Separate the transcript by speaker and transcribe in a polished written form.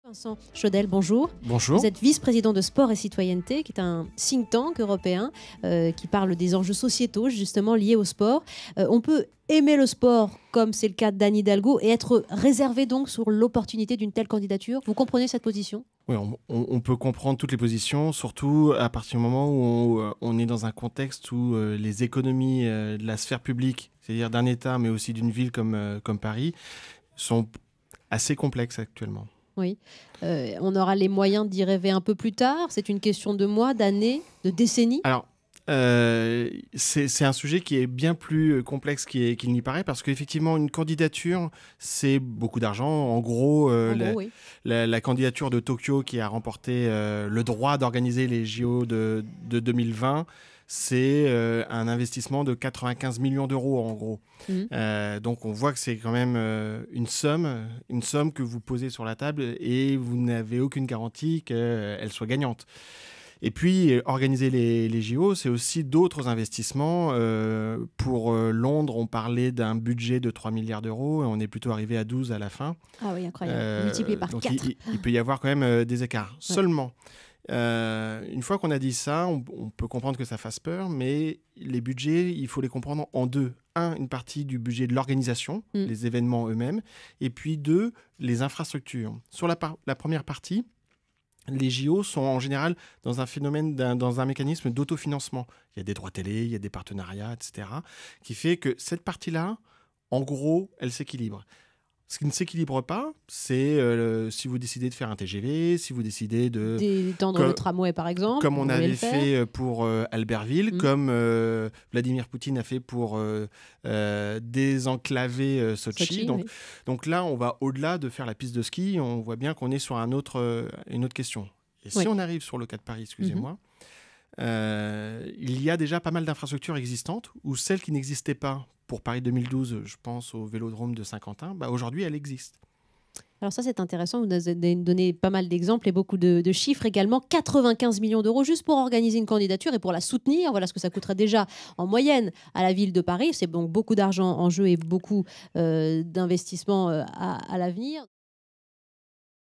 Speaker 1: Vincent Chaudel, bonjour.
Speaker 2: Bonjour.
Speaker 1: Vous êtes vice-président de Sport et Citoyenneté, qui est un think tank européen qui parle des enjeux sociétaux justement liés au sport. On peut aimer le sport, comme c'est le cas d'Anne Hidalgo, et être réservé donc sur l'opportunité d'une telle candidature. Vous comprenez cette position ?
Speaker 2: Oui, on peut comprendre toutes les positions, surtout à partir du moment où on est dans un contexte où les économies de la sphère publique, c'est-à-dire d'un État, mais aussi d'une ville comme Paris, sont assez complexes actuellement.
Speaker 1: Oui. On aura les moyens d'y rêver un peu plus tard. C'est une question de mois, d'années, de décennies.
Speaker 2: Alors, c'est un sujet qui est bien plus complexe qu'il n'y paraît, parce qu'effectivement, une candidature, c'est beaucoup d'argent. En gros,
Speaker 1: Oui.
Speaker 2: la candidature de Tokyo qui a remporté le droit d'organiser les JO de 2020, c'est un investissement de 95 millions d'euros en gros. Donc on voit que c'est quand même une somme que vous posez sur la table et vous n'avez aucune garantie qu'elle soit gagnante. Et puis, organiser les JO, c'est aussi d'autres investissements. Pour Londres, on parlait d'un budget de 3 milliards d'euros et on est plutôt arrivé à 12 à la fin.
Speaker 1: Ah oui, incroyable. Multiplié par 4.
Speaker 2: Il peut y avoir quand même des écarts. Ouais. Seulement, une fois qu'on a dit ça, on peut comprendre que ça fasse peur, mais les budgets, il faut les comprendre en deux. Un, une partie du budget de l'organisation, les événements eux-mêmes, et puis deux, les infrastructures. Sur la première partie, les JO sont en général dans un phénomène, dans un mécanisme d'autofinancement. Il y a des droits télé, il y a des partenariats, etc., qui fait que cette partie-là, en gros, elle s'équilibre. Ce qui ne s'équilibre pas, c'est si vous décidez de faire un TGV, si vous décidez
Speaker 1: d'étendre le tramway, par exemple.
Speaker 2: Comme on avait fait pour Albertville, comme Vladimir Poutine a fait pour désenclaver Sochi. Donc là, on va au-delà de faire la piste de ski. On voit bien qu'on est sur une autre question. Et si on arrive sur le cas de Paris, excusez-moi, il y a déjà pas mal d'infrastructures existantes, ou celles qui n'existaient pas. Pour Paris 2012, je pense au Vélodrome de Saint-Quentin, aujourd'hui, elle existe.
Speaker 1: Alors ça, c'est intéressant. Vous nous avez donné pas mal d'exemples et beaucoup de chiffres également. 95 millions d'euros juste pour organiser une candidature et pour la soutenir. Voilà ce que ça coûterait déjà en moyenne à la ville de Paris. C'est donc beaucoup d'argent en jeu et beaucoup d'investissements à l'avenir.